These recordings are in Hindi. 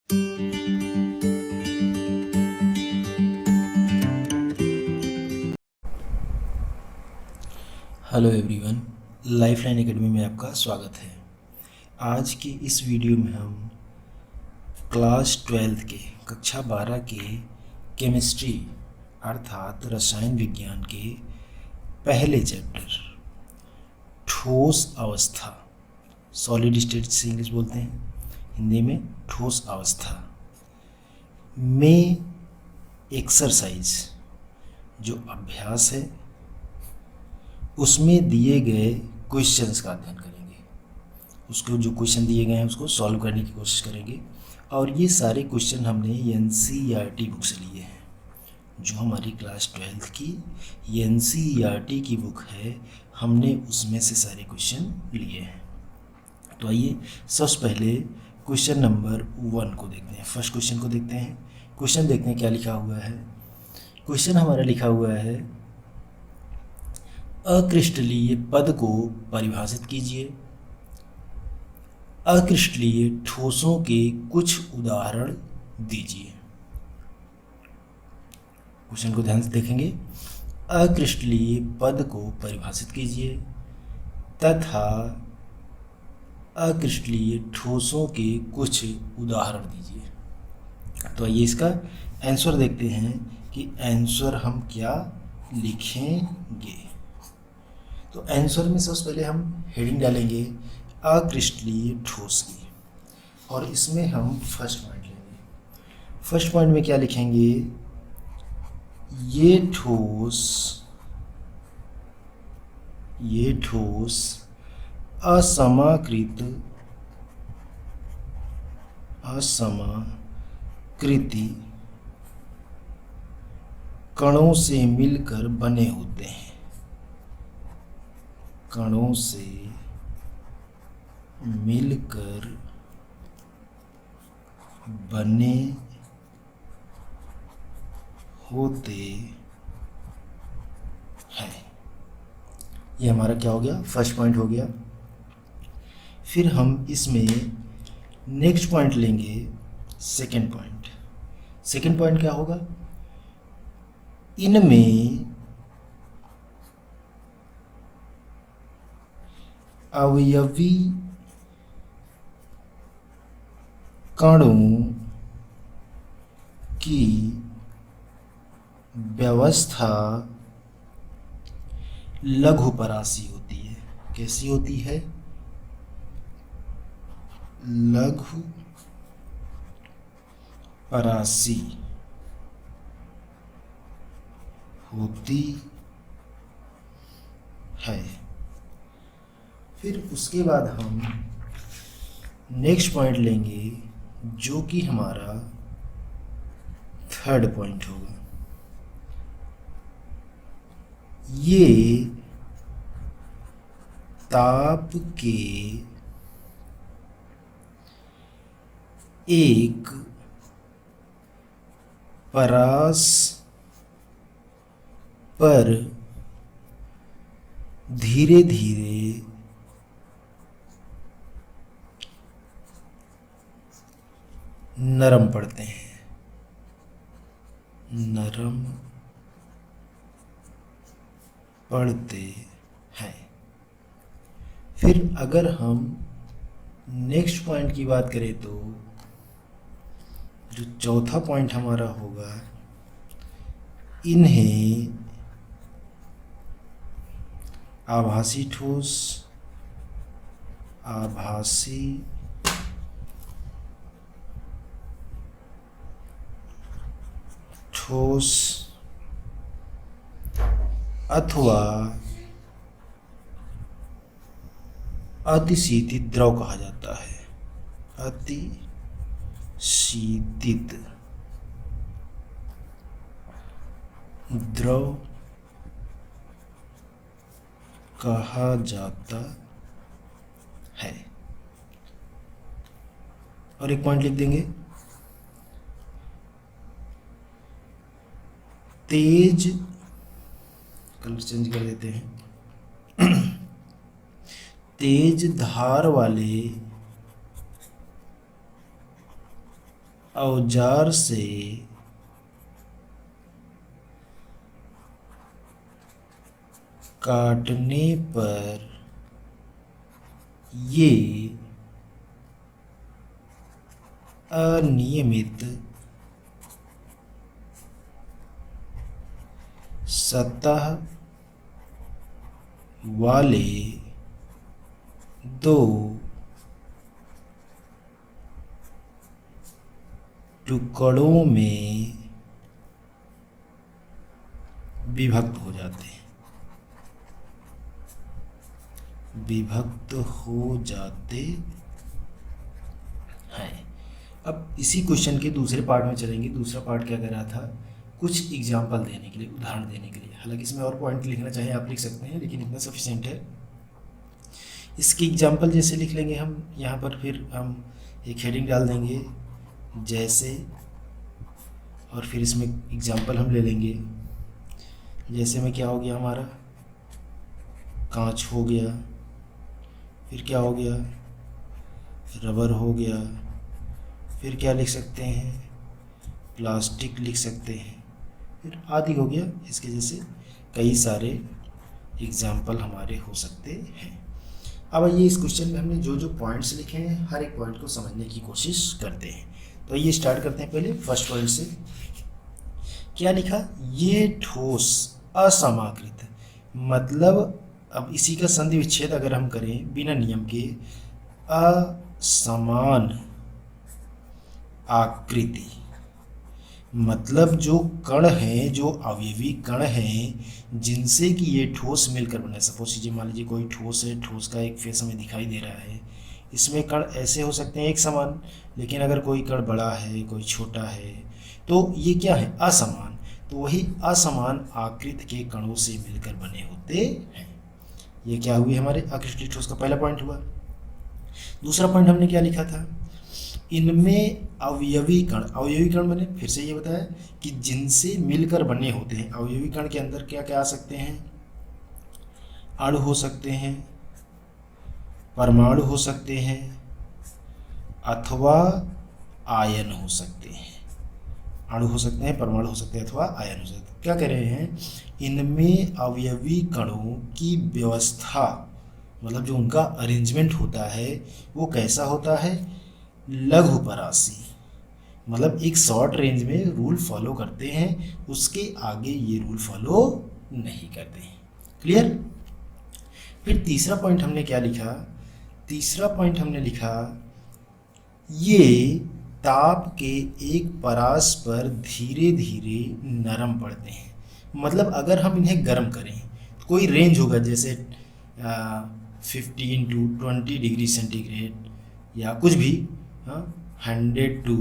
हेलो एवरीवन, लाइफलाइन एकेडमी में आपका स्वागत है। आज की इस वीडियो में हम क्लास 12 के कक्षा 12 के केमिस्ट्री अर्थात रसायन विज्ञान के पहले चैप्टर ठोस अवस्था, सॉलिड स्टेट से इंग्लिश बोलते हैं, हिंदी में ठोस अवस्था में एक्सरसाइज जो अभ्यास है उसमें दिए गए क्वेश्चंस का अध्ययन करेंगे। उसको जो क्वेश्चन दिए गए हैं उसको सॉल्व करने की कोशिश करेंगे। और ये सारे क्वेश्चन हमने एनसीईआरटी बुक से लिए हैं, जो हमारी क्लास 12 की एनसीईआरटी की बुक है, हमने उसमें से सारे क्वेश्चन लिए हैं। तो आइए सबसे पहले क्वेश्चन नंबर 1 को देखते हैं। फर्स्ट क्वेश्चन को देखते हैं। क्वेश्चन देखते हैं क्या लिखा हुआ है। क्वेश्चन हमारा लिखा हुआ है, अक्रिस्टलीय पद को परिभाषित कीजिए। अक्रिस्टलीय ठोसों के कुछ उदाहरण दीजिए। क्वेश्चन को ध्यान से देखेंगे। अक्रिस्टलीय पद को परिभाषित कीजिए तथा अक्रिस्टलीय ठोसों के कुछ उदाहरण दीजिए। तो आइए इसका आंसर देखते हैं कि आंसर हम क्या लिखेंगे। तो आंसर में सबसे पहले हम हेडिंग डालेंगे अक्रिस्टलीय ठोस की, और इसमें हम फर्स्ट पॉइंट लेंगे। फर्स्ट पॉइंट में क्या लिखेंगे, ये ठोस असमाकृति कणों से मिलकर बने होते हैं। कणों से मिलकर बने होते हैं। ये हमारा क्या हो गया, फर्स्ट पॉइंट हो गया। फिर हम इसमें नेक्स्ट पॉइंट लेंगे, सेकंड पॉइंट। सेकंड पॉइंट क्या होगा, इनमें अवयवी कणों की व्यवस्था लघुपरासी होती है। कैसी होती है, लघुपरासी होती है। फिर उसके बाद हम नेक्स्ट पॉइंट लेंगे, जो कि हमारा थर्ड पॉइंट होगा। ये ताप के एक परास पर धीरे धीरे नरम पड़ते हैं। नरम पड़ते हैं। फिर अगर हम नेक्स्ट पॉइंट की बात करें तो जो चौथा पॉइंट हमारा होगा, इन्हें आभासी ठोस अथवा अतिशीतित द्रव कहा जाता है। अतिशीतित द्रव कहा जाता है। और एक पॉइंट लिख देंगे, तेज, कलर चेंज कर देते हैं, तेज धार वाले औजार से काटने पर ये अनियमित सतह वाले दो टुकड़ों में विभक्त हो जाते हैं, विभक्त हो जाते हैं। अब इसी क्वेश्चन के दूसरे पार्ट में चलेंगे। दूसरा पार्ट क्या कर रहा था, कुछ एग्जाम्पल देने के लिए, उदाहरण देने के लिए। हालांकि इसमें और पॉइंट लिखना चाहे आप लिख सकते हैं, लेकिन इतना सफिशिएंट है। इसकी एग्जाम्पल जैसे लिख लेंगे हम यहाँ पर, फिर हम एक हेडिंग डाल देंगे जैसे, और फिर इसमें एग्जाम्पल हम ले लेंगे। जैसे में क्या हो गया हमारा, कांच हो गया, फिर क्या हो गया, रबर हो गया, फिर क्या लिख सकते हैं, प्लास्टिक लिख सकते हैं, फिर आदि हो गया। इसके जैसे कई सारे एग्जाम्पल हमारे हो सकते हैं। अब ये इस क्वेश्चन में हमने जो जो पॉइंट्स लिखे हैं, हर एक पॉइंट को समझने की कोशिश करते हैं। तो ये स्टार्ट करते हैं पहले फर्स्ट पॉइंट से। क्या लिखा, ये ठोस असमाकृत, मतलब अब इसी का संधि विच्छेद अगर हम करें बिना नियम के, असमान आकृति, मतलब जो कण हैं, जो अवयवी कण हैं जिनसे कि ये ठोस मिलकर बना। सपोज कीजिए, मान लीजिए कोई ठोस है, ठोस का एक फेस हमें दिखाई दे रहा है। इसमें कण ऐसे हो सकते हैं एक समान, लेकिन अगर कोई कण बड़ा है, कोई छोटा है, तो ये क्या है, असमान। तो वही असमान आकृति के कणों से मिलकर बने होते हैं। ये क्या हुई हमारे अक्रिस्टलीय ठोस का पहला पॉइंट हुआ। दूसरा पॉइंट हमने क्या लिखा था, इनमें अवयवी कण, अवयवी कण मैंने फिर से ये बताया कि जिनसे मिलकर बने होते हैं। अवयवी कण के अंदर क्या क्या आ सकते हैं, अणु हो सकते हैं, परमाणु हो सकते हैं, अथवा आयन हो सकते हैं। अणु हो सकते हैं, परमाणु हो सकते हैं, अथवा आयन हो सकते हैं। क्या कह रहे हैं, इनमें अवयवी कणों की व्यवस्था, मतलब जो उनका अरेंजमेंट होता है वो कैसा होता है, लघु परासी, मतलब एक शॉर्ट रेंज में रूल फॉलो करते हैं, उसके आगे ये रूल फॉलो नहीं करते हैं। क्लियर। फिर तीसरा पॉइंट हमने क्या लिखा, तीसरा पॉइंट हमने लिखा, ये ताप के एक परास पर धीरे धीरे नरम पड़ते हैं। मतलब अगर हम इन्हें गर्म करें, कोई रेंज होगा जैसे 15 to 20 डिग्री सेंटीग्रेड या कुछ भी, 100 to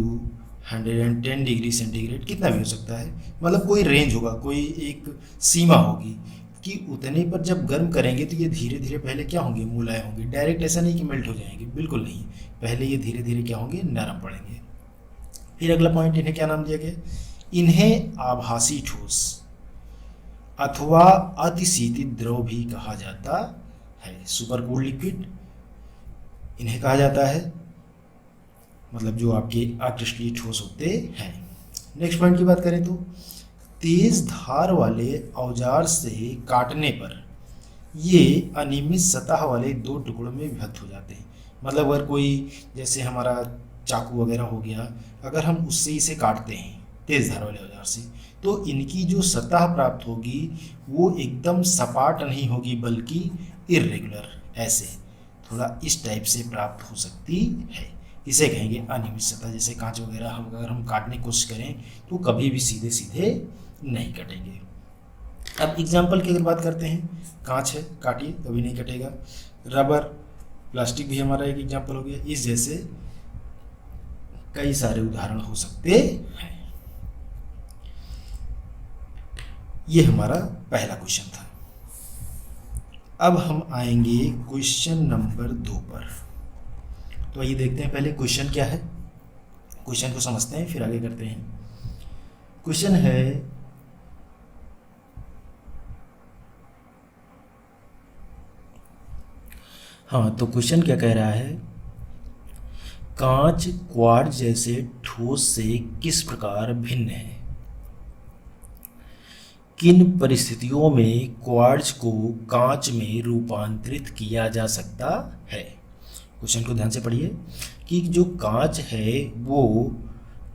110 डिग्री सेंटीग्रेड, कितना भी हो सकता है। मतलब कोई रेंज होगा, कोई एक सीमा होगी कि उतने पर जब गर्म करेंगे तो ये धीरे धीरे पहले क्या होंगे, मुलायम होंगे। डायरेक्ट ऐसा नहीं कि मेल्ट हो जाएंगे, बिल्कुल नहीं। पहले ये धीरे धीरे क्या होंगे, नरम पड़ेंगे। फिर अगला पॉइंट, इन्हें क्या नाम दिया गया, इन्हें आभासी ठोस अथवा अतिशीतित द्रव भी कहा जाता है। सुपर कूल लिक्विड इन्हें कहा जाता है, मतलब जो आपके अक्रिस्टलीय ठोस होते हैं। नेक्स्ट पॉइंट की बात करें तो, तेज धार वाले औजार से काटने पर ये अनियमित सतह वाले दो टुकड़ों में विभक्त हो जाते हैं। मतलब अगर कोई जैसे हमारा चाकू वगैरह हो गया, अगर हम उससे इसे काटते हैं तेज धार वाले औजार से, तो इनकी जो सतह प्राप्त होगी वो एकदम सपाट नहीं होगी, बल्कि इर्रेगुलर, ऐसे थोड़ा इस टाइप से प्राप्त हो सकती है। इसे कहेंगे अनियमित सतह। जैसे कांच वगैरह हम अगर हम काटने की कोशिश करें तो कभी भी सीधे सीधे नहीं कटेंगे। अब एग्जाम्पल की अगर बात करते हैं, कांच है, काटिए कभी नहीं कटेगा। रबर, प्लास्टिक भी हमारा एक एग्जाम्पल हो गया। इस जैसे कई सारे उदाहरण हो सकते हैं। ये हमारा पहला क्वेश्चन था। अब हम आएंगे क्वेश्चन नंबर 2 पर। तो आइए देखते हैं पहले क्वेश्चन क्या है, क्वेश्चन को समझते हैं फिर आगे करते हैं। क्वेश्चन है, हाँ तो क्वेश्चन क्या कह रहा है, कांच क्वार्ट्ज जैसे ठोस से किस प्रकार भिन्न है? किन परिस्थितियों में क्वार्ट्ज को कांच में रूपांतरित किया जा सकता है? क्वेश्चन को ध्यान से पढ़िए कि जो कांच है वो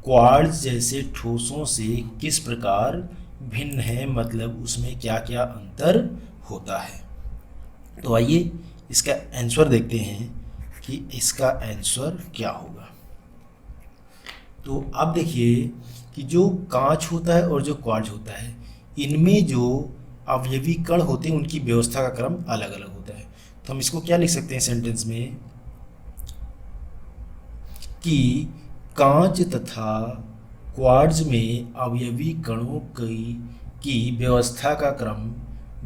क्वार्ट्ज जैसे ठोसों से किस प्रकार भिन्न है, मतलब उसमें क्या क्या अंतर होता है। तो आइए इसका आंसर देखते हैं कि इसका आंसर क्या होगा। तो आप देखिए कि जो कांच होता है और जो क्वार्ट्ज होता है, इनमें जो अवयवी कण होते हैं उनकी व्यवस्था का क्रम अलग अलग होता है। तो हम इसको क्या लिख सकते हैं सेंटेंस में कि कांच तथा क्वार्ट्ज में अवयवी कणों की व्यवस्था का क्रम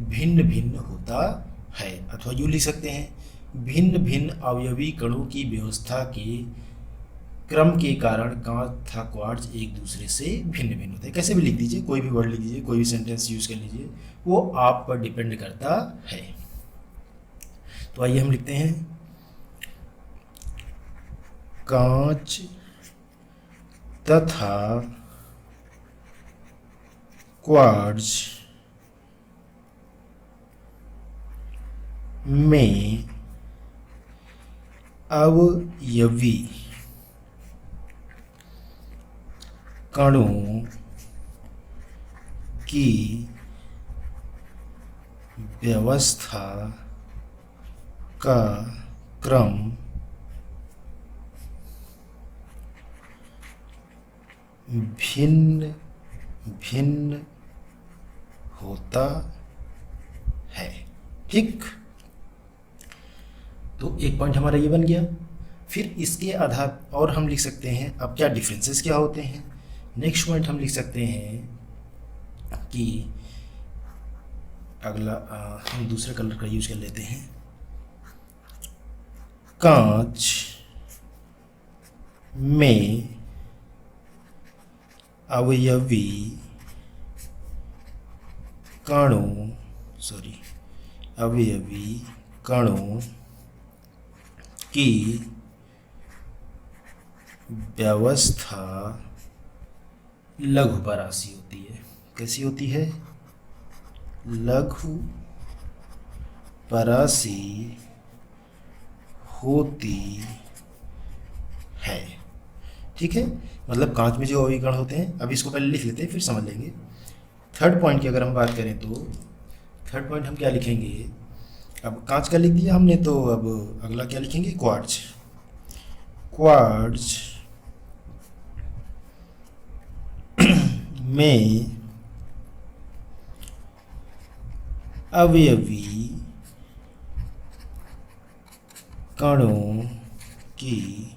भिन्न भिन्न होता है, अथवा यूँ लिख सकते हैं भिन्न भिन्न अवयवी कणों की व्यवस्था के क्रम के कारण कांच तथा क्वार्ट्ज एक दूसरे से भिन्न भिन्न होते हैं। कैसे भी लिख दीजिए, कोई भी वर्ड लिख दीजिए, कोई भी सेंटेंस यूज कर लीजिए, वो आप पर डिपेंड करता है। तो आइए हम लिखते हैं कांच तथा क्वार्ट्ज में अवयवी कणों की व्यवस्था का क्रम भिन्न भिन्न होता है। ठीक, तो एक पॉइंट हमारा ये बन गया। फिर इसके आधार और हम लिख सकते हैं अब क्या डिफरेंसेस क्या होते हैं। नेक्स्ट पॉइंट हम लिख सकते हैं कि अगला हम दूसरे कलर का यूज कर लेते हैं। कांच में अवयवी कणों की व्यवस्था लघु परासी होती है। कैसी होती है? लघु परासी होती है। ठीक है, मतलब कांच में जो अवयवी कण होते हैं, अभी इसको पहले लिख लेते हैं फिर समझ लेंगे। थर्ड पॉइंट की अगर हम बात करें तो थर्ड पॉइंट हम क्या लिखेंगे? अब कांच का लिख दिया हमने, तो अब अगला क्या लिखेंगे? क्वार्ट्ज। क्वार्ट्ज में अवयवी कणों की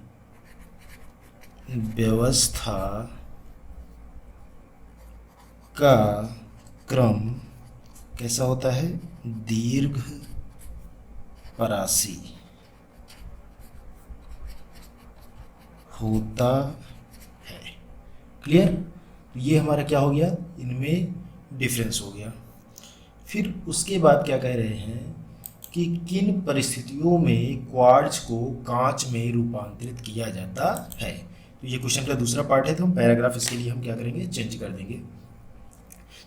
व्यवस्था का क्रम कैसा होता है? दीर्घ परासी होता है। क्लियर? ये हमारा क्या हो गया? इनमें डिफरेंस हो गया। फिर उसके बाद क्या कह रहे हैं कि किन परिस्थितियों में क्वार्ट्ज को कांच में रूपांतरित किया जाता है। तो ये क्वेश्चन का दूसरा पार्ट है, तो हम पैराग्राफ इसके लिए हम क्या करेंगे? चेंज कर देंगे।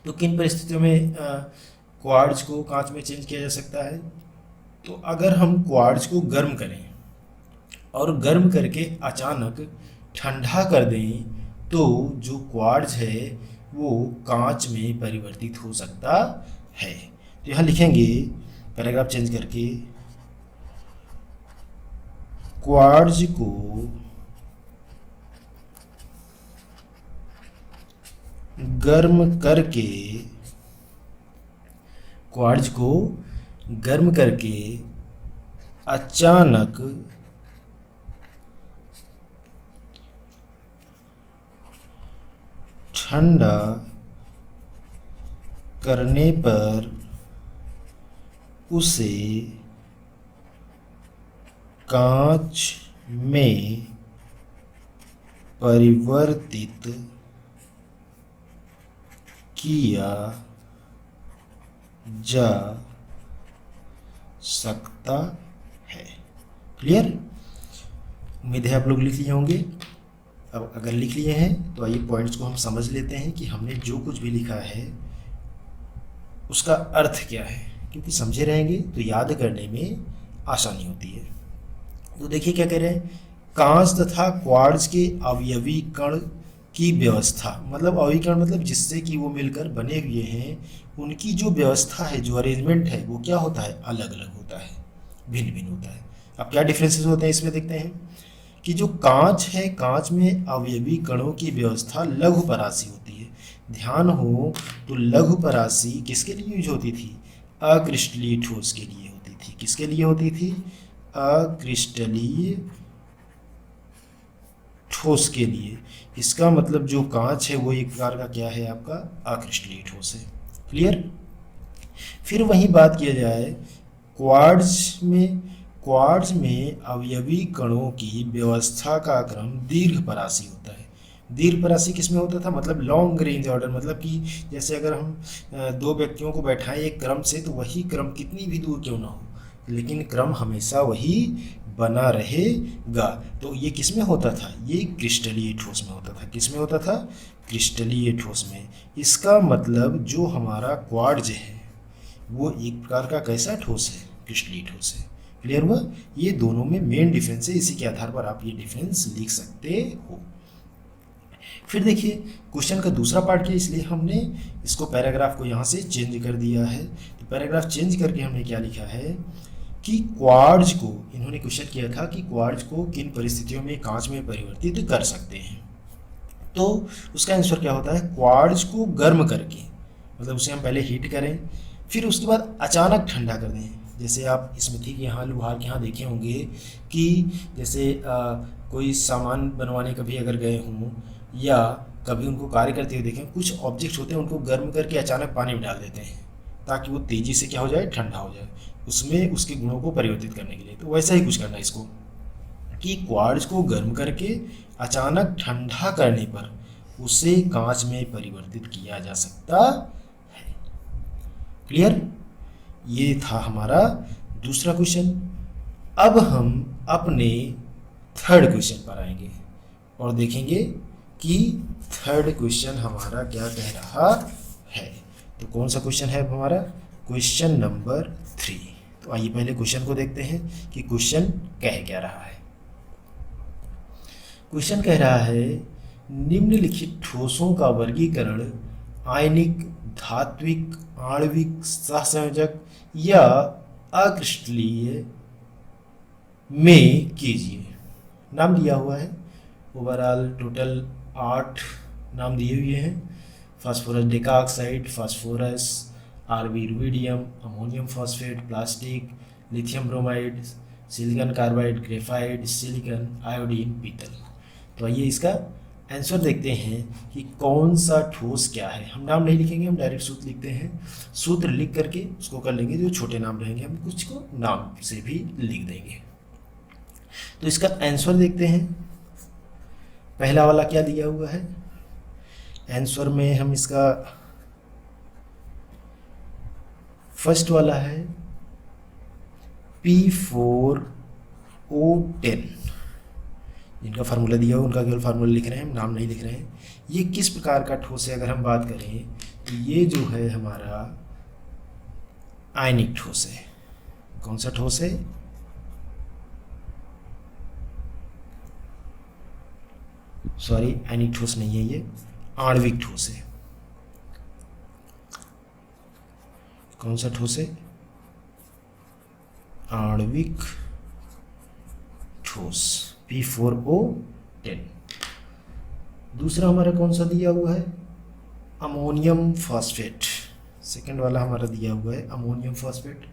तो किन परिस्थितियों में क्वार्ट्ज को कांच में चेंज किया जा सकता है? तो अगर हम क्वार्ट्ज को गर्म करें और गर्म करके अचानक ठंडा कर दें तो जो क्वार्ट्ज है वो कांच में परिवर्तित हो सकता है। तो यहाँ लिखेंगे पैराग्राफ चेंज करके, क्वार्ट्ज को गर्म करके अचानक ठंडा करने पर उसे कांच में परिवर्तित किया जा सकता है। क्लियर? उम्मीद है आप लोग लिख लिए होंगे। अब अगर लिख लिए हैं तो आइए पॉइंट्स को हम समझ लेते हैं कि हमने जो कुछ भी लिखा है उसका अर्थ क्या है, क्योंकि समझे रहेंगे तो याद करने में आसानी होती है। तो देखिए क्या कह रहे हैं, कांच तथा क्वार्ट्ज के अवयवी कण की व्यवस्था, मतलब अवयवी कण मतलब जिससे कि वो मिलकर बने हुए हैं, उनकी जो व्यवस्था है, जो अरेंजमेंट है, वो क्या होता है, अलग अलग होता है, भिन्न भिन्न होता है। अब क्या डिफरेंसेस होते हैं इसमें देखते हैं कि जो कांच है, कांच में अवयवी कणों की व्यवस्था लघु परासी होती है। ध्यान हो तो लघु परासी किसके लिए यूज होती थी, अक्रिस्टलीय ठोस के लिए होती थी। किसके लिए होती थी, अक्रिस्टलीय ठोस के लिए। इसका मतलब जो कांच है वो एक प्रकार का क्या है, आपका अक्रिस्टलीय ठोस है। क्लियर। फिर वही बात किया जाए क्वार्ट्ज में अवयवी कणों की व्यवस्था का क्रम दीर्घ परासी होता है। दीर्घ परासी किसमें होता था, मतलब लॉन्ग रेंज ऑर्डर, मतलब कि जैसे अगर हम दो व्यक्तियों को बैठाएं एक क्रम से, तो वही क्रम कितनी भी दूर क्यों ना हो, लेकिन क्रम हमेशा वही बना रहेगा। तो ये किस में होता था, ये क्रिस्टलीय ठोस में होता था। किस में होता था, क्रिस्टलीय ठोस में। इसका मतलब जो हमारा क्वार्ट्ज है वो एक प्रकार का कैसा ठोस है, क्रिस्टलीय ठोस है। क्लियर हुआ। ये दोनों में मेन डिफरेंस है, इसी के आधार पर आप ये डिफरेंस लिख सकते हो। फिर देखिए क्वेश्चन का दूसरा पार्ट क्या, इसलिए हमने इसको पैराग्राफ को यहाँ से चेंज कर दिया है। तो पैराग्राफ चेंज करके हमने क्या लिखा है कि क्वार्ट्ज को, इन्होंने क्वेश्चन किया था कि क्वार्ट्ज को किन परिस्थितियों में कांच में परिवर्तित कर सकते हैं। तो उसका आंसर क्या होता है, क्वार्ट्ज को गर्म करके, मतलब उसे हम पहले हीट करें, फिर उसके बाद अचानक ठंडा कर दें। जैसे आप स्मृति के यहाँ, लोहार के यहाँ देखे होंगे कि जैसे कोई सामान बनवाने कभी अगर गए हों या कभी उनको कार्य करते हुए देखें, कुछ ऑब्जेक्ट होते हैं उनको गर्म करके अचानक पानी में डाल देते हैं ताकि वो तेज़ी से क्या हो जाए, ठंडा हो जाए, उसमें उसके गुणों को परिवर्तित करने के लिए। तो वैसा ही कुछ करना है इसको कि क्वार्ट्ज को गर्म करके अचानक ठंडा करने पर उसे कांच में परिवर्तित किया जा सकता है। क्लियर। ये था हमारा दूसरा क्वेश्चन। अब हम अपने थर्ड क्वेश्चन पर आएंगे और देखेंगे कि थर्ड क्वेश्चन हमारा क्या कह रहा है। तो कौन सा क्वेश्चन है हमारा, क्वेश्चन नंबर 3। तो आइए पहले क्वेश्चन को देखते हैं कि क्वेश्चन कह क्या रहा है। क्वेश्चन कह रहा है निम्नलिखित ठोसों का वर्गीकरण आयनिक, धात्विक, आणविक, सहसंयोजक या अक्रिस्टलीय में कीजिए। नाम दिया हुआ है, ओवरऑल टोटल 8 नाम दिए हुए हैं। Phosphorus decaoxide, phosphorus, RB rubidium, ammonium phosphate, plastic, lithium bromide, silicon carbide, graphite, silicon, iodine, पीतल। तो आइए इसका आंसर देखते हैं कि कौन सा ठोस क्या है। हम नाम नहीं लिखेंगे, हम डायरेक्ट सूत्र लिखते हैं। सूत्र लिख करके उसको कर लेंगे, जो छोटे नाम रहेंगे हम कुछ को नाम से भी लिख देंगे। तो इसका आंसर देखते हैं। पहला वाला क्या दिया हुआ है आंसर में, हम इसका फर्स्ट वाला है P4O10, जिनका फार्मूला दिया हुआ उनका केवल फार्मूला लिख रहे हैं, हम नाम नहीं लिख रहे हैं। ये किस प्रकार का ठोस है, अगर हम बात करें तो ये जो है हमारा आयनिक ठोस है। कौन सा ठोस है, सॉरी आयनिक ठोस नहीं है, ये आणविक ठोस है। कौन सा ठोस है, आणविक ठोस, P4O10। दूसरा हमारा कौन सा दिया हुआ है, अमोनियम फॉस्फेट। सेकंड वाला हमारा दिया हुआ है अमोनियम फॉस्फेट,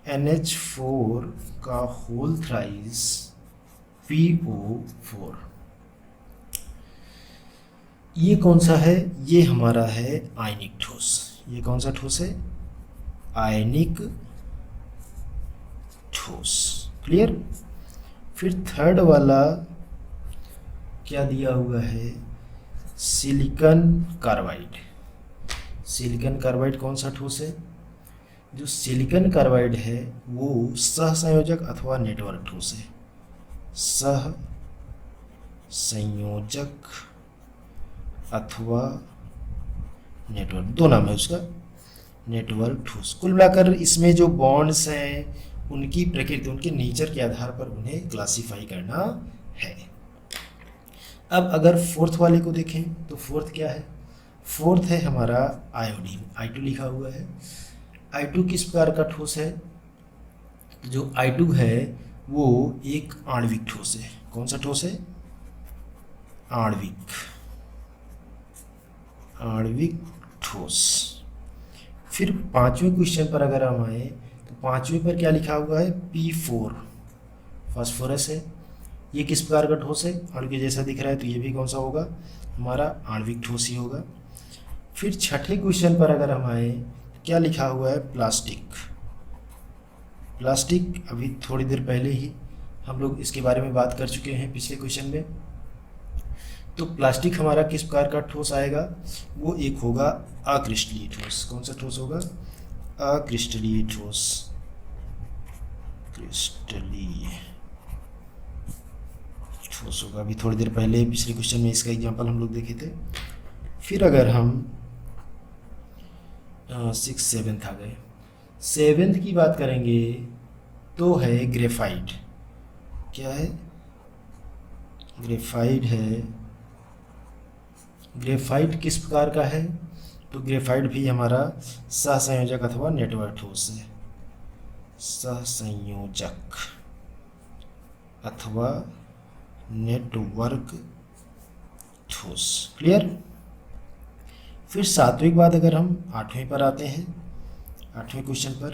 NH4 का होल थ्राइस PO4। ये कौन सा है, ये हमारा है आयनिक ठोस। ये कौन सा ठोस है, आयनिक ठोस। क्लियर। फिर थर्ड वाला क्या दिया हुआ है, सिलिकॉन कार्बाइड। सिलिकॉन कार्बाइड कौन सा ठोस है, जो सिलिकॉन कार्बाइड है वो सहसंयोजक अथवा नेटवर्क ठोस है। सह संयोजक अथवा नेटवर्क, दो नाम है उसका, नेटवर्क ठोस। कुल मिलाकर इसमें जो बॉन्ड्स हैं उनकी प्रकृति, उनके नेचर के आधार पर उन्हें क्लासिफाई करना है। अब अगर फोर्थ वाले को देखें तो फोर्थ क्या है? फोर्थ है हमारा आयोडीन, I2 लिखा हुआ है। I2 किस प्रकार का ठोस है? जो I2 है वो एक आणविक ठोस है। कौन सा ठोस है? आणविक ठोस। फिर पांचवें क्वेश्चन पर अगर हम आए तो पांचवें पर क्या लिखा हुआ है? P4 फास्फोरस है। ये किस प्रकार का ठोस है? अणु के जैसा दिख रहा है, तो ये भी कौन सा होगा? हमारा आणविक ठोस ही होगा। फिर छठे क्वेश्चन पर अगर हम आए तो क्या लिखा हुआ है? प्लास्टिक। प्लास्टिक अभी थोड़ी देर पहले ही हम लोग इसके बारे में बात कर चुके हैं पिछले क्वेश्चन में। तो प्लास्टिक हमारा किस प्रकार का ठोस आएगा? वो एक होगा अक्रिस्टलीय ठोस। कौन सा ठोस होगा? अक्रिस्टलीय ठोस। क्रिस्टलीय ठोस होगा। अभी थोड़ी देर पहले पिछले क्वेश्चन में इसका एग्जांपल हम लोग देखे थे। फिर अगर हम 6 7 आ गए, 7 की बात करेंगे तो है ग्रेफाइट। क्या है? ग्रेफाइट है। ग्रेफाइट किस प्रकार का है? तो ग्रेफाइट भी हमारा सहसंयोजक अथवा नेटवर्क ठोस है। सहसंयोजक अथवा नेटवर्क ठोस। क्लियर? फिर सातवीं के बाद अगर हम आठवें पर आते हैं, आठवें क्वेश्चन पर,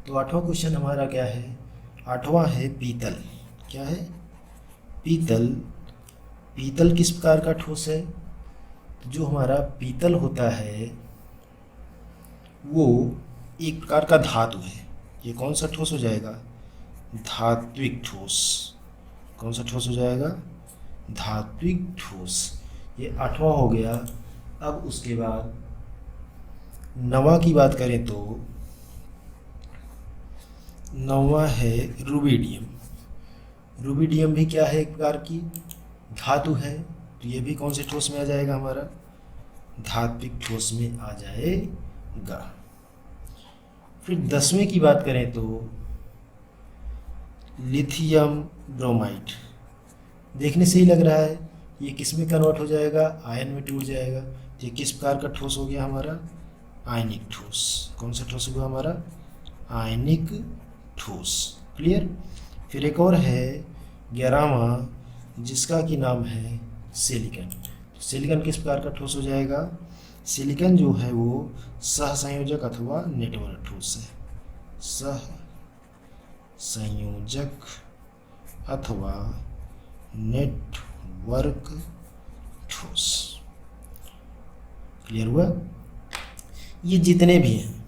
तो आठवां क्वेश्चन हमारा क्या है? आठवां है पीतल। क्या है? पीतल। पीतल किस प्रकार का ठोस है? जो हमारा पीतल होता है वो एक प्रकार का धातु है। ये कौन सा ठोस हो जाएगा? धात्विक ठोस। कौन सा ठोस हो जाएगा? धात्विक ठोस। ये आठवां हो गया। अब उसके बाद नवा की बात करें तो नवा है रुबिडियम। रुबिडियम भी क्या है? एक प्रकार की धातु है। तो ये भी कौन से ठोस में आ जाएगा? हमारा धात्विक ठोस में आ जाएगा। फिर 10वें की बात करें तो लिथियम ब्रोमाइड। देखने से ही लग रहा है ये किस में कन्वर्ट हो जाएगा? आयन में टूट जाएगा। तो ये किस प्रकार का ठोस हो गया? हमारा आयनिक ठोस। कौन सा ठोस होगा? हमारा आयनिक ठोस। क्लियर? फिर एक और है 11वां, जिसका कि नाम है सिलिकॉन। सिलिकॉन किस प्रकार का ठोस हो जाएगा? सिलिकॉन जो है वो सहसंयोजक अथवा नेटवर्क ठोस है। सहसंयोजक अथवा नेटवर्क ठोस। क्लियर हुआ? ये जितने भी हैं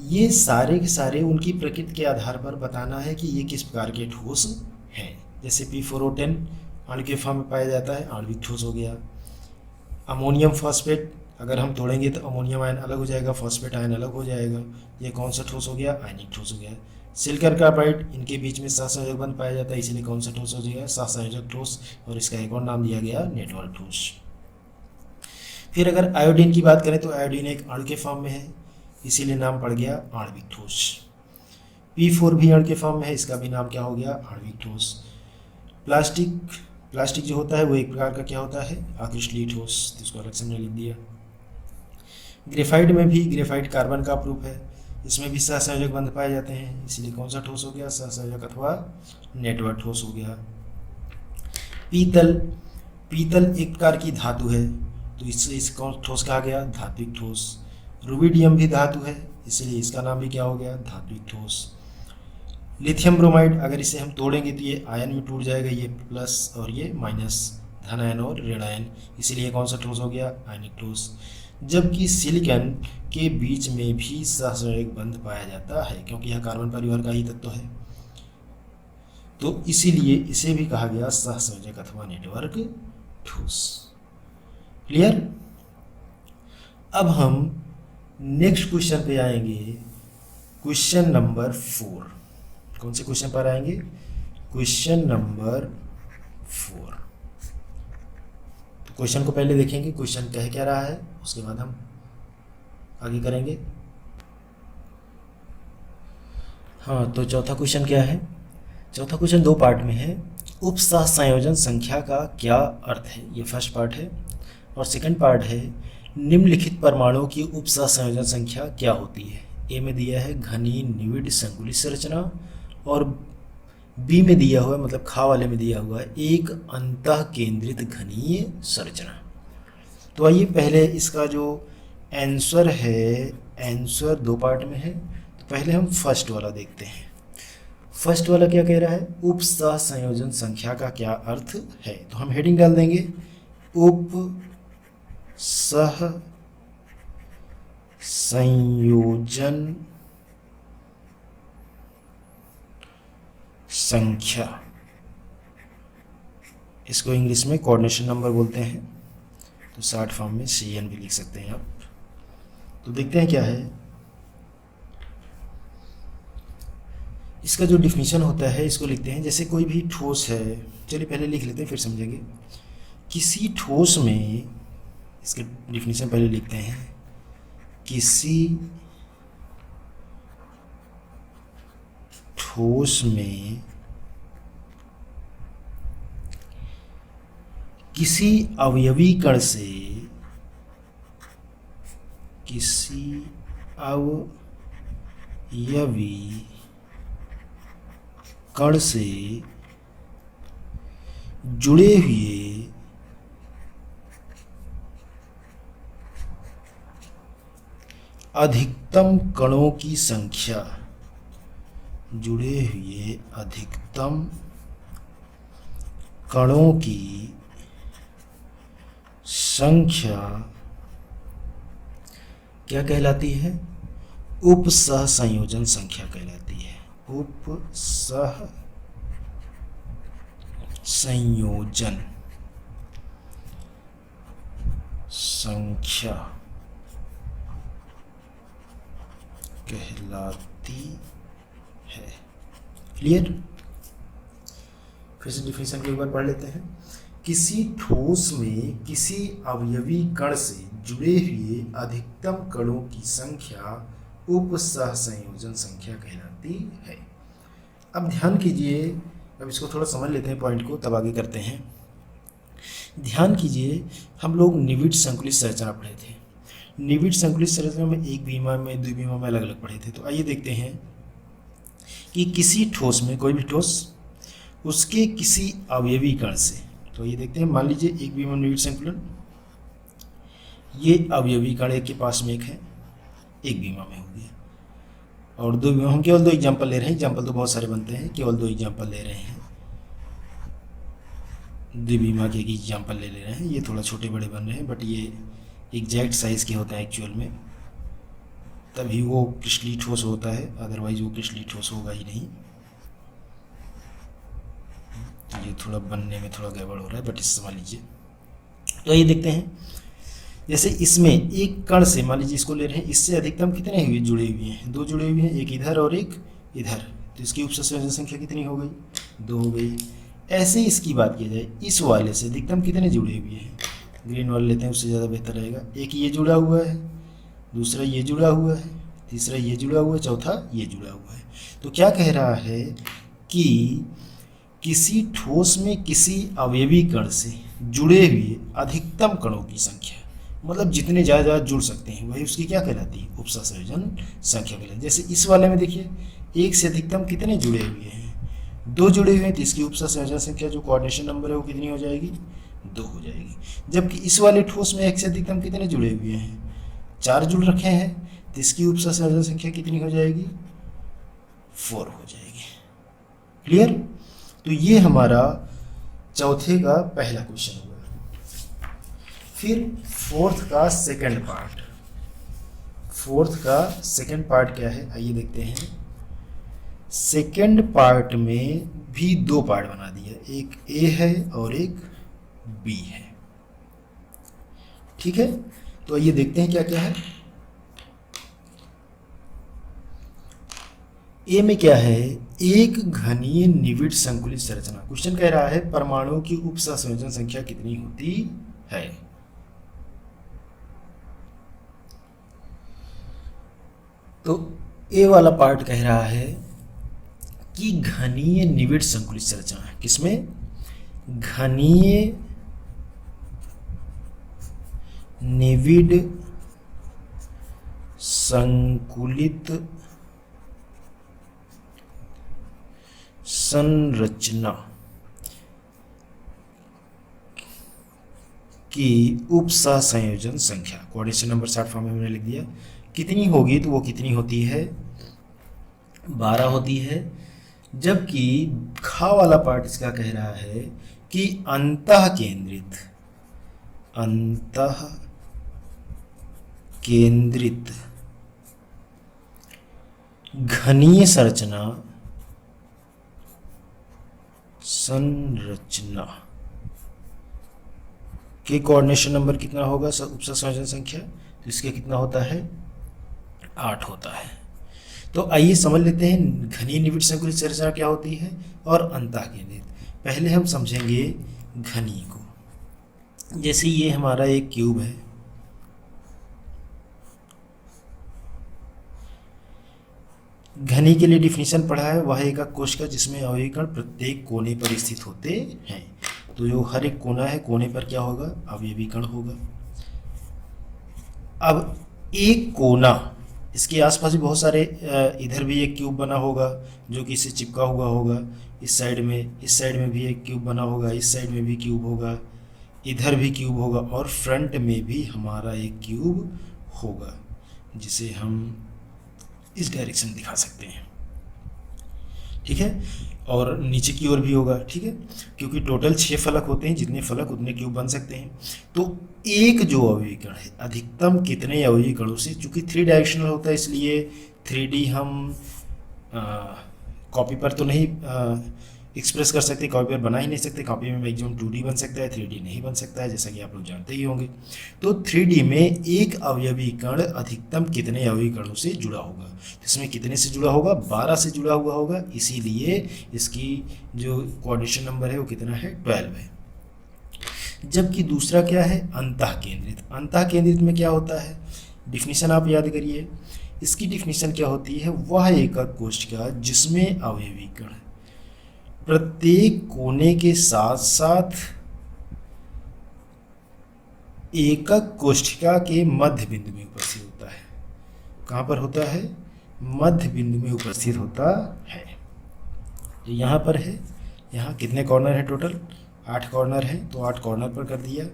ये सारे के सारे उनकी प्रकृति के आधार पर बताना है कि ये किस प्रकार के ठोस हैं। जैसे P4O10 आणविक के फॉर्म में पाया जाता है, आणविक ठोस हो गया। अमोनियम फॉस्फेट अगर हम तोड़ेंगे तो अमोनियम आयन अलग हो जाएगा, फॉस्फेट आयन अलग हो जाएगा। ये कौन सा ठोस हो गया? आयनिक ठोस हो गया। सिलिकॉन कार्बाइड, इनके बीच में सहसंयोजक बंध पाया जाता है, इसीलिए कौन सा ठोस हो जाएगा? सहसंयोजक ठोस। और इसका एक और नाम दिया गया नेटवर्क ठोस। फिर अगर आयोडीन की बात करें तो आयोडीन एक अणु के फॉर्म में है, इसीलिए नाम पड़ गया आणविक ठोस। P4 भी अणु के फॉर्म में है, इसका भी नाम क्या हो गया? आणविक ठोस। प्लास्टिक जो होता है वो एक प्रकार का क्या होता है? अक्रिस्टलीय ठोस। तो इसको अलग से मैंने लिख दिया। ग्रेफाइट में भी, ग्रेफाइट कार्बन का प्रूफ है, इसमें भी सहसंयोजक बंध पाए जाते हैं, इसलिए कौन सा ठोस हो गया? सहसंयोजक अथवा नेटवर्क ठोस हो गया। पीतल एक प्रकार की धातु है, तो इससे इस कौन ठोस कहा गया? धात्विक ठोस। रुबिडियम भी धातु है, इसलिए इसका नाम भी क्या हो गया? धात्विक ठोस। लिथियम ब्रोमाइड अगर इसे हम तोड़ेंगे तो ये आयन में टूट जाएगा, ये प्लस और ये माइनस, धन आयन और ऋण आयन, इसीलिए कौन सा ठोस हो गया? आयनिक ठोस। जबकि सिलिकॉन के बीच में भी सहसंयोजक बंध पाया जाता है, क्योंकि यह कार्बन परिवार का ही तत्व है, तो इसीलिए इसे भी कहा गया सहसंयोजक अथवा नेटवर्क ठोस। क्लियर? अब हम नेक्स्ट क्वेश्चन पे आएंगे, क्वेश्चन नंबर 4। कौन से क्वेश्चन पर आएंगे? Question number 4। तो क्वेश्चन को पहले देखेंगे, क्वेश्चन कह क्या रहा है, उसके बाद हम आगे करेंगे। हाँ, तो चौथा क्वेश्चन क्या है? चौथा क्वेश्चन 2 पार्ट में है। उपसह संयोजन संख्या का क्या अर्थ है? ये फर्स्ट पार्ट है। और सेकंड पार्ट है, निम्नलिखित परमाणुओं की उपसह संयोजन संख्या क्या होती है? ए में दिया है घनी निविड संकुलित संरचना, और बी में दिया हुआ है, मतलब खा वाले में दिया हुआ है, एक अंतः केंद्रित घनीय संरचना। तो आइए पहले इसका जो आंसर है, आंसर 2 पार्ट में है। तो पहले हम फर्स्ट वाला देखते हैं। फर्स्ट वाला क्या कह रहा है? उपसह संयोजन संख्या का क्या अर्थ है? तो हम हेडिंग डाल देंगे उपसह संयोजन संख्या। इसको इंग्लिश में कोऑर्डिनेशन नंबर बोलते हैं, तो शॉर्ट फॉर्म में CN भी लिख सकते हैं आप। तो देखते हैं क्या है इसका जो डिफिनीशन होता है। इसको लिखते हैं, जैसे कोई भी ठोस है, चलिए पहले लिख लेते हैं फिर समझेंगे। किसी ठोस में, इसके डिफिनीशन पहले लिखते हैं, किसी ठोस में किसी अवयवी कण से, किसी अवयवी कण से जुड़े हुए अधिकतम कणों की संख्या, जुड़े हुए अधिकतम कणों की संख्या क्या कहलाती है? उपसह संयोजन संख्या कहलाती है। उपसह संयोजन संख्या कहलाती है। क्लियर? फिर से डिफिनीशन को एक बार पढ़ लेते हैं। किसी ठोस में किसी अवयवी कण से जुड़े हुए अधिकतम कणों की संख्या उपसह संयोजन संख्या कहलाती है। अब ध्यान कीजिए, अब इसको थोड़ा समझ लेते हैं पॉइंट को, तब आगे करते हैं। ध्यान कीजिए, हम लोग निविड संकुलित संरचना पढ़े थे। निविड संकुलित संरचना में एक बीमा में, दो बीमा में अलग अलग पढ़े थे। तो आइए देखते हैं कि किसी ठोस में, कोई भी ठोस, उसके किसी अवयवी कण से, तो ये देखते हैं, मान लीजिए एक बीमा निविड संकुलन, ये अवयवी कण एक के पास में एक है, एक बीमा में हो गया, और दो बीमा, हम केवल 2 एग्जाम्पल ले रहे हैं, एग्जाम्पल तो बहुत सारे बनते हैं, केवल 2 एग्जाम्पल ले रहे हैं, द्विबीमा के एक एग्जाम्पल ले रहे हैं। ये थोड़ा छोटे बड़े बन रहे हैं, बट ये एग्जैक्ट साइज़ के होते हैं एक्चुअल में, तभी वो क्रिस्टलीय ठोस होता है, अदरवाइज वो क्रिस्टलीय ठोस होगा ही नहीं। ये थोड़ा बनने में थोड़ा गड़बड़ हो रहा है, बट इसे समझ लीजिए। तो ये देखते हैं, जैसे इसमें एक कण से, मान लीजिए इसको ले रहे हैं, इससे अधिकतम कितने हुए जुड़े हुए हैं? 2 जुड़े हुए हैं, एक इधर और एक इधर, तो इसकी उपसह संयोजन संख्या कितनी हो गई? 2 हो गई। ऐसे ही इसकी बात की जाए, इस वाले से अधिकतम कितने जुड़े हुए हैं? ग्रीन वाले लेते हैं, उससे ज़्यादा बेहतर रहेगा। एक ये जुड़ा हुआ है, दूसरा ये जुड़ा हुआ है, तीसरा ये जुड़ा हुआ है, चौथा ये जुड़ा हुआ है। तो क्या कह रहा है कि किसी ठोस में किसी अवयवी कण से जुड़े हुए अधिकतम कणों की संख्या, मतलब जितने ज़्यादा जुड़ सकते हैं, वही उसकी क्या कहलाती है? उपसह संयोजन संख्या कहलाती है। जैसे इस वाले में देखिए, एक से अधिकतम कितने जुड़े हुए हैं? 2 जुड़े हुए हैं, तो इसकी उपसह संयोजन संख्या जो कोऑर्डिनेशन नंबर है वो कितनी हो जाएगी? 2 हो जाएगी। जबकि इस वाले ठोस में एक से अधिकतम कितने जुड़े हुए हैं? 4 जुड़ रखे हैं, तो इसकी उपसह संयोजन संख्या कितनी हो जाएगी? 4 हो जाएगी। क्लियर? तो ये हमारा चौथे का पहला क्वेश्चन हुआ। फिर फोर्थ का सेकंड पार्ट, फोर्थ का सेकंड पार्ट क्या है, आइए देखते हैं। सेकंड पार्ट में भी 2 पार्ट बना दिया, एक ए है और एक बी है। ठीक है, तो आइए देखते हैं क्या क्या है। ए में क्या है, एक घनीय निविड़ संकुलित संरचना। क्वेश्चन कह रहा है परमाणुओं की उप सहसंयोजन संख्या कितनी होती है। तो ए वाला पार्ट कह रहा है कि घनीय निविड़ संकुलित संरचना, किसमें, घनीय निविड़ संकुलित संरचना की उप सहसंयोजन संख्या, कोऑर्डिनेशन नंबर शॉर्ट फॉर्म में हमने लिख दिया, कितनी होगी, तो वो कितनी होती है, 12 होती है। जबकि खा वाला पार्ट इसका कह रहा है कि अंतः केंद्रित घनीय संरचना के कोऑर्डिनेशन नंबर कितना होगा, उप सहसंयोजन संख्या, तो इसका कितना होता है, 8 होता है। तो आइए समझ लेते हैं घनीय निविड़ संकुलित संरचना क्या होती है और अंतः केंद्रित। पहले हम समझेंगे घनीय को। जैसे ये हमारा एक क्यूब है, घनी के लिए डिफिनीशन पढ़ा है, वह एक कोश का जिसमें अवयवी कण प्रत्येक कोने पर स्थित होते हैं। तो जो हर एक कोना है, कोने पर क्या होगा, अवयवी कण होगा। अब एक कोना, इसके आसपास भी बहुत सारे, इधर भी एक क्यूब बना होगा जो कि इससे चिपका हुआ होगा, इस साइड में भी एक क्यूब बना होगा, इस साइड में भी क्यूब होगा, इधर भी क्यूब होगा, और फ्रंट में भी हमारा एक क्यूब होगा जिसे हम इस डायरेक्शन दिखा सकते हैं, ठीक है, और नीचे की ओर भी होगा, ठीक है, क्योंकि टोटल 6 फलक होते हैं, जितने फलक उतने क्यूब बन सकते हैं। तो एक जो अवयवी कण है, अधिकतम कितने अवयवी कणों से, चूंकि 3 डायरेक्शनल होता है इसलिए 3D हम कॉपी पर तो नहीं एक्सप्रेस कर सकते, कॉपी पर बना ही नहीं सकते, कॉपी में मैक्सिमम 2D बन सकता है, 3D नहीं बन सकता है, जैसा कि आप लोग जानते ही होंगे। तो 3D में एक अवयवी कण अधिकतम कितने अवयवी कणों से जुड़ा होगा, इसमें कितने से जुड़ा होगा, 12 से जुड़ा हुआ होगा, इसीलिए इसकी जो कोऑर्डिनेशन नंबर है वो कितना है, 12 है। जबकि दूसरा क्या है, अंतः केंद्रित। अंतः केंद्रित में क्या होता है, डिफिनीशन आप याद करिए, इसकी डिफिनीशन क्या होती है, वह एकक कोशिका जिसमें अवयवी कण प्रत्येक कोने के साथ साथ एकक कोशिका के मध्य बिंदु में उपस्थित होता है। कहाँ पर होता है, मध्य बिंदु में उपस्थित होता है। जो यहाँ पर है, यहाँ कितने कॉर्नर है, टोटल 8 कॉर्नर है, तो 8 कॉर्नर पर कर दिया।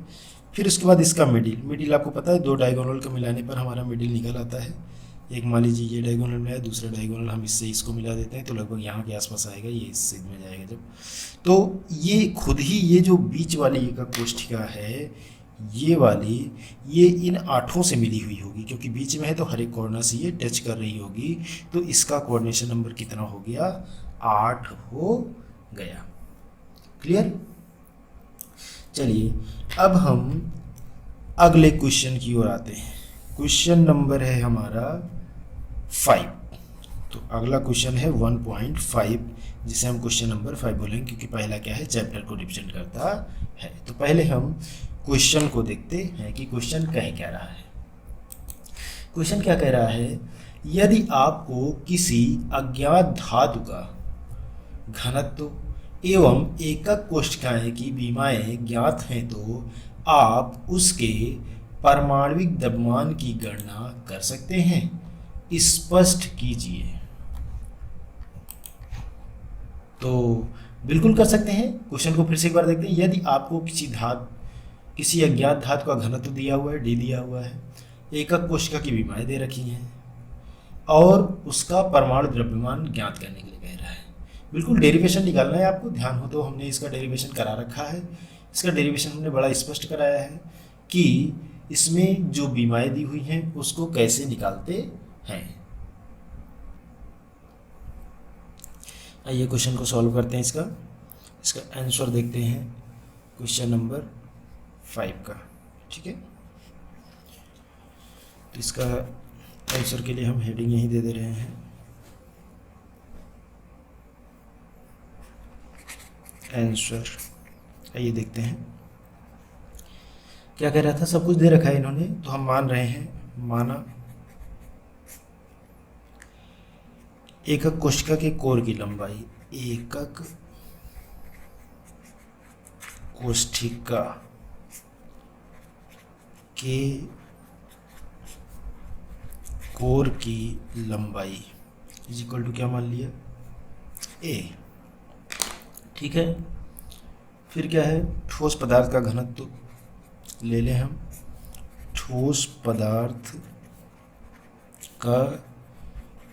फिर उसके बाद इसका मिडिल आपको पता है, 2 डायगोनल का मिलाने पर हमारा मिडिल निकल आता है। एक मान लीजिए ये डायगोनल में है, दूसरा डायगोनल हम इससे इसको मिला देते हैं, तो लगभग यहाँ के आसपास आएगा, ये इससे में जाएगा जब। तो ये खुद ही ये जो बीच वाली एकक कोशिका है, ये वाली, ये इन 8 से मिली हुई होगी, क्योंकि बीच में है तो हर एक कॉर्नर से ये टच कर रही होगी। तो इसका कोऑर्डिनेशन नंबर कितना हो गया, 8 हो गया। क्लियर। चलिए अब हम अगले क्वेश्चन की ओर आते हैं। क्वेश्चन नंबर है हमारा 5। तो अगला क्वेश्चन है 1.5, जिसे हम क्वेश्चन नंबर 5 बोलेंगे, क्योंकि पहला क्या है, चैप्टर को रिप्रेजेंट करता है। तो पहले हम क्वेश्चन को देखते हैं कि क्वेश्चन कह क्या रहा है। क्वेश्चन क्या कह रहा है, यदि आपको किसी अज्ञात धातु का घनत्व एवं एकक कोशिकाएं की विमाएं ज्ञात हैं, तो आप उसके परमाणविक द्रव्यमान की गणना कर सकते हैं, स्पष्ट कीजिए। तो बिल्कुल कर सकते हैं। क्वेश्चन को फिर से एक बार देखते हैं। यदि आपको किसी अज्ञात धातु का घनत्व दिया हुआ है, डी दिया हुआ है, एकक कोशिका की विमाएं दे रखी हैं, और उसका परमाणु द्रव्यमान ज्ञात करने के लिए कह रहा है। बिल्कुल डेरिवेशन निकालना है आपको, ध्यान हो तो हमने इसका डेरिवेशन करा रखा है। इसका डेरिवेशन हमने बड़ा स्पष्ट कराया है कि इसमें जो विमाएं दी हुई हैं उसको कैसे निकालते हैं। आइए क्वेश्चन को सॉल्व करते हैं। इसका आंसर देखते हैं क्वेश्चन नंबर 5 का, ठीक है। तो इसका आंसर के लिए हम हेडिंग यहीं दे रहे हैं, आंसर। आइए देखते हैं क्या कह रहा था। सब कुछ दे रखा है इन्होंने, तो हम मान रहे हैं। माना एकक कोशिका के कोर की लंबाई, एकक कोशिका के कोर की लंबाई इज इक्वल टू क्या मान लिया, ए। ठीक है, फिर क्या है, ठोस पदार्थ का घनत्व ले लें हम। ठोस पदार्थ का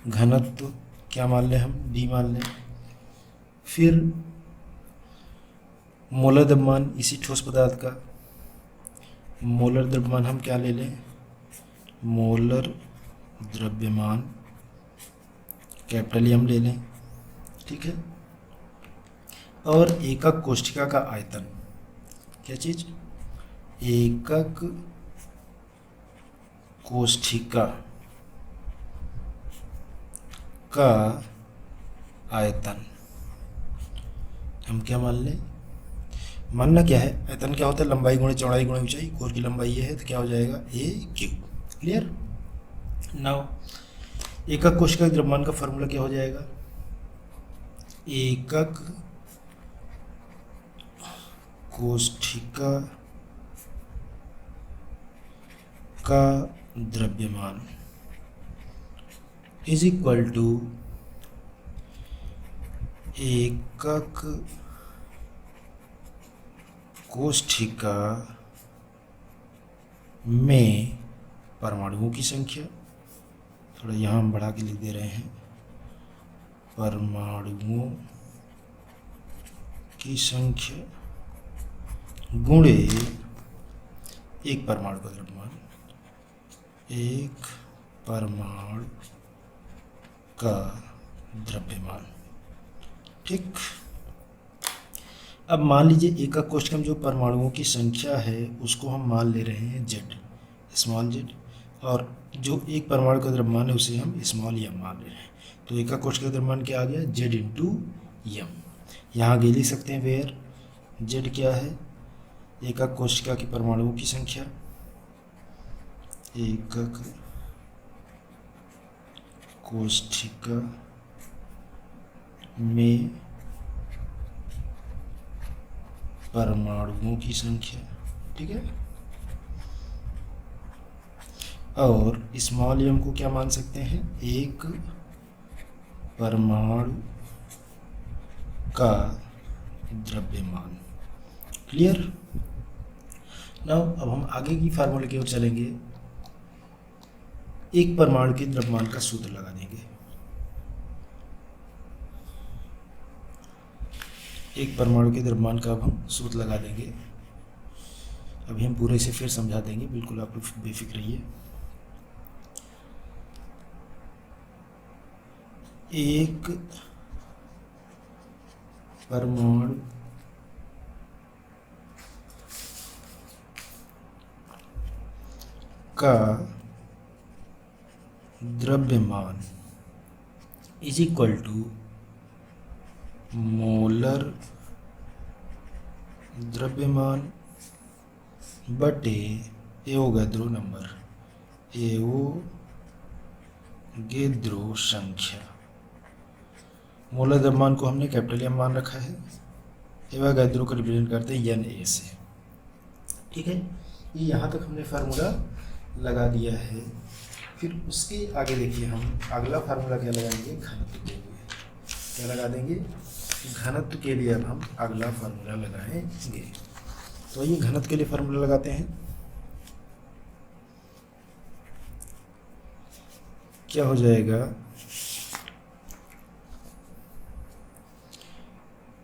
घनत्व क्या मान लें हम, डी मान लें। फिर मोलर द्रव्यमान इसी ठोस पदार्थ का, मोलर द्रव्यमान हम क्या ले लें, मोलर द्रव्यमान कैपिटल एम ले लें। ठीक है, और एकक कोशिका का आयतन, क्या चीज, एकक कोशिका का आयतन हम क्या मान लें, मानना क्या है, आयतन क्या होता है, लंबाई गुणे चौड़ाई गुणे ऊंचाई। कोर की लंबाई ये है तो क्या हो जाएगा, ए क्यू। क्लियर। नाउ एकक कोशिका के द्रव्यमान का फॉर्मूला क्या हो जाएगा, एकक कोशिका का द्रव्यमान इज इक्वल टू एकक कोशिका में परमाणुओं की संख्या, थोड़ा यहाँ हम बढ़ा के लिख दे रहे हैं, परमाणुओं की संख्या गुणे एक परमाणु का द्रव्यमान, एक परमाणु का द्रव्यमान। ठीक, अब मान लीजिए एकक कोशिका में जो परमाणुओं की संख्या है उसको हम मान ले रहे हैं जेड, स्मॉल जेड, और जो एक परमाणु का द्रव्यमान है उसे हम स्मॉल एम मान ले रहे हैं। तो एकक कोशिका का द्रव्यमान क्या आ गया, जेड इंटू एम। यहाँ आगे लिख सकते हैं वेयर जेड क्या है, एकक कोशिका की परमाणुओं की संख्या, एकक कोशिका में परमाणुओं की संख्या। ठीक है, और स्मॉल एम को क्या मान सकते हैं, एक परमाणु का द्रव्यमान। क्लियर। नाउ अब हम आगे की फार्मूले की ओर चलेंगे। एक परमाणु के द्रव्यमान का सूत्र लगा देंगे। एक परमाणु के द्रव्यमान का अब हम सूत्र लगा देंगे। अभी हम पूरे से फिर समझा देंगे, बिल्कुल आप लोग बेफिक्र रहिए। एक परमाणु का द्रव्यमान इज इक्वल टू मोलर द्रव्यमान बटे एवोगैद्रो नंबर, एवोगैद्रो संख्या। मोलर द्रव्यमान को हमने कैपिटल एम मान रखा है, एवोगैद्रो को रिप्रेजेंट करते हैं एन ए से। ठीक है, ये यहाँ तक हमने फार्मूला लगा दिया है। फिर उसके आगे देखिए हम अगला फार्मूला क्या लगाएंगे, घनत्व के लिए। क्या लगा देंगे, घनत्व के लिए अब हम अगला फार्मूला लगाएंगे। तो ये घनत्व के लिए फार्मूला लगाते हैं। क्या हो जाएगा,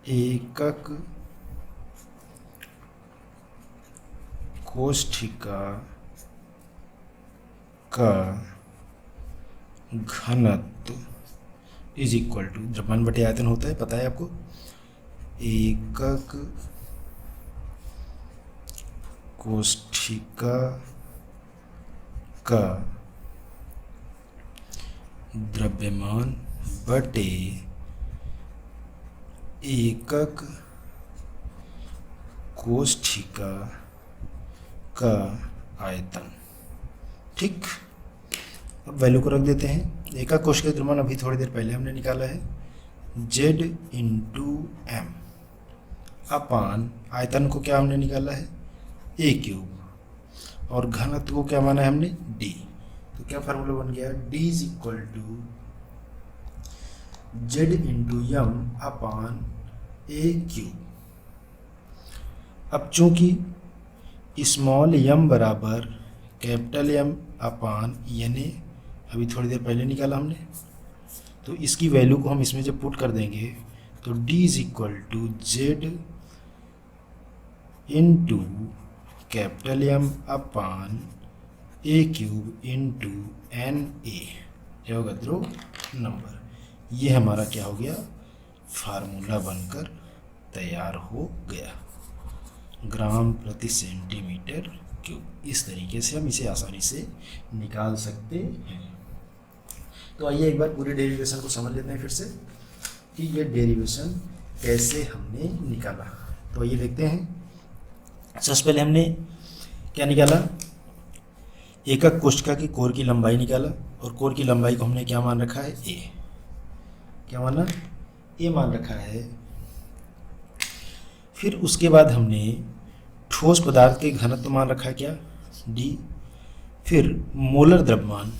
एकक कोशिका का घनत्व इज इक्वल टू, द्रव्यमान बटे आयतन होता है, पता है आपको। एकक कोशिका का द्रव्यमान बटे एकक कोष्ठिका का आयतन। ठीक, अब वैल्यू को रख देते हैं। एका कोष्ठिका द्रव्यमान अभी थोड़ी देर पहले हमने निकाला है, Z इंटू एम अपान आयतन को क्या हमने निकाला है, ए क्यूब, और घनत्व को क्या माना है हमने, D। तो क्या फार्मूला बन गया, D is equal to Z into M upon A cube. अब चूंकि स्मॉल एम बराबर capital M upon N A अभी थोड़ी देर पहले निकाला हमने, तो इसकी वैल्यू को हम इसमें जब पुट कर देंगे तो D is equal to Z into capital M upon A cube into N A, क्या होगा, ध्रुव नंबर। ये हमारा क्या हो गया, फार्मूला बनकर तैयार हो गया, ग्राम प्रति सेंटीमीटर क्यूब। इस तरीके से हम इसे आसानी से निकाल सकते हैं। तो आइए एक बार पूरे डेरिवेशन को समझ लेते हैं फिर से कि ये डेरिवेशन कैसे हमने निकाला। तो आइए देखते हैं। सबसे पहले हमने क्या निकाला, एकक कोष्ठिका की कोर की लंबाई निकाला, और कोर की लंबाई को हमने क्या मान रखा है, ए। क्या माना, ए मान रखा है। फिर उसके बाद हमने ठोस पदार्थ के घनत्व मान रखा है क्या, डी। फिर मोलर द्रव्यमान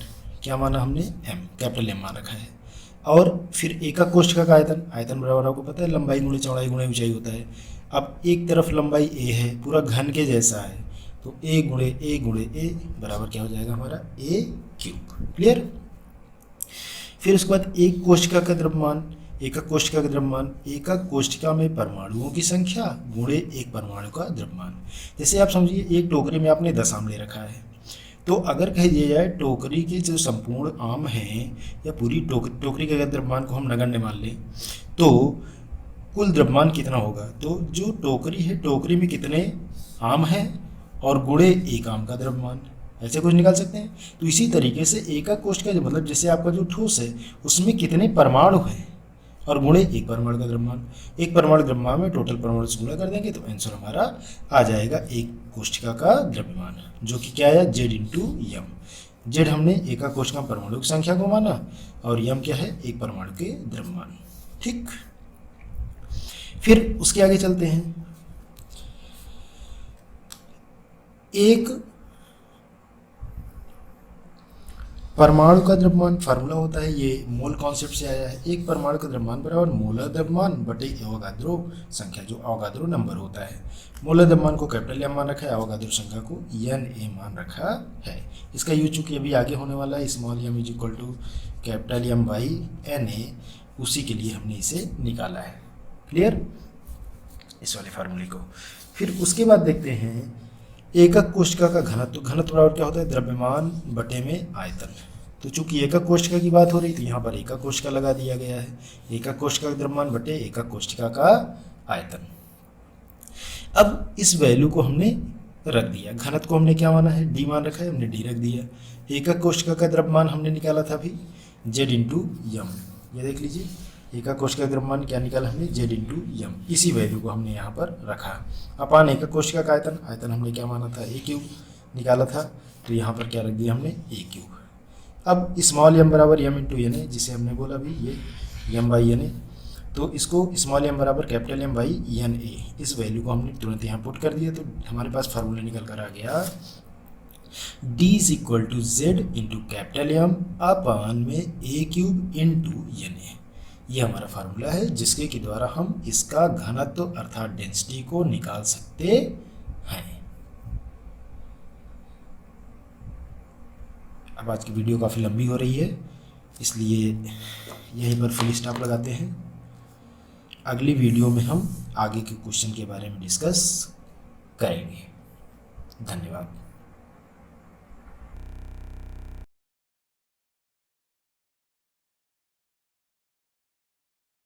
क्या माना हमने, एम, कैपिटल एम मान रखा है। और फिर एकक कोष्ठिका का आयतन, आयतन बराबर आपको पता है लंबाई गुणे चौड़ाई गुणे ऊंचाई होता है। अब एक तरफ लंबाई ए है, पूरा घन के जैसा है, तो ए गुणे ए बराबर क्या हो जाएगा हमारा, ए क्यूब। क्लियर। फिर उसके बाद एक कोष्ठिका का द्रव्यमान, एकक कोष्ठिका का द्रव्यमान, एकक कोष्ठिका में परमाणुओं की संख्या गुणे एक परमाणु का द्रव्यमान। जैसे आप समझिए एक टोकरी में आपने 10 आम ले रखा है, तो अगर कह दिया जाए टोकरी के जो संपूर्ण आम हैं या पूरी टोकरी के अगर द्रव्यमान को हम नगण्य मान लें तो कुल द्रव्यमान कितना होगा, तो जो टोकरी है टोकरी में कितने आम हैं और गुणे एक आम का द्रव्यमान, ऐसे कुछ निकाल सकते हैं। तो इसी तरीके से एकक कोष्ठिका जो मतलब जैसे आपका जो ठोस है उसमें कितने परमाणु हैं और गुणे एक परमाणु का द्रव्यमान। एक परमाणु द्रव्यमान में टोटल परमाणु से गुणा कर देंगे तो आंसर हमारा आ जाएगा एक कोष्ठिका का द्रव्यमान, जो कि क्या है, Z इंटू यम। जेड हमने एकक कोष्ठिका परमाणु की संख्या को माना और यम क्या है, एक परमाणु के द्रव्यमान। ठीक, फिर उसके आगे चलते हैं। एक परमाणु का द्रव्यमान फार्मूला होता है, ये मोल कॉन्सेप्ट से आया है। एक परमाणु का द्रव्यमान बराबर मोलर द्रव्यमान बटे अवोगाद्रो संख्या, जो अवोगाद्रो नंबर होता है। मोलर द्रव्यमान को कैपिटल एम मान रखा है, अवोगाद्रो संख्या को एन ए मान रखा है। इसका यूज चूंकि अभी आगे होने वाला है, small M is equal to capital M by N A, उसी के लिए हमने इसे निकाला है। क्लियर, इस वाले फार्मूले को। फिर उसके बाद देखते हैं एकक कोष्ठिका का घनत्व। घनत्व बराबर क्या होता है, द्रव्यमान बटे में आयतन। तो चूंकि एकक कोष्ठिका की बात हो रही तो यहाँ पर एकक कोष्ठिका लगा दिया गया है, एकक कोष्ठिका का द्रव्यमान बटे एकक कोष्ठिका का आयतन। अब इस वैल्यू को हमने रख दिया, घनत्व को हमने क्या माना है, डी मान रखा है, हमने डी रख दिया। एकक कोष्ठिका का द्रव्यमान हमने निकाला था अभी जेड इंटू यम, ये देख लीजिए एकक कोष्ठिका का द्रव्यमान क्या निकाला हमने, जेड इंटू यम। इसी वैल्यू को हमने यहाँ पर रखा। अपान एकक कोष्ठिका का आयतन, आयतन हमने क्या माना था, ए क्यूब निकाला था, तो यहाँ पर क्या रख दिया हमने, ए क्यूब। अब स्मॉल एम बराबर एम इंटू एन ए, जिसे हमने बोला अभी ये एम बाई एन ए, तो इसको स्मॉल एम बराबर capital M by N A, इस वैल्यू को हमने तुरंत यहाँ पुट कर दिया। तो हमारे पास फार्मूला निकल कर आ गया, D is equal to Z into capital M upon में a cube into N A. ये हमारा फार्मूला है जिसके के द्वारा हम इसका घनत्व अर्थात डेंसिटी को निकाल सकते हैं। अब आज की वीडियो काफ़ी लंबी हो रही है, इसलिए यहीं पर फुल स्टॉप लगाते हैं। अगली वीडियो में हम आगे के क्वेश्चन के बारे में डिस्कस करेंगे। धन्यवाद।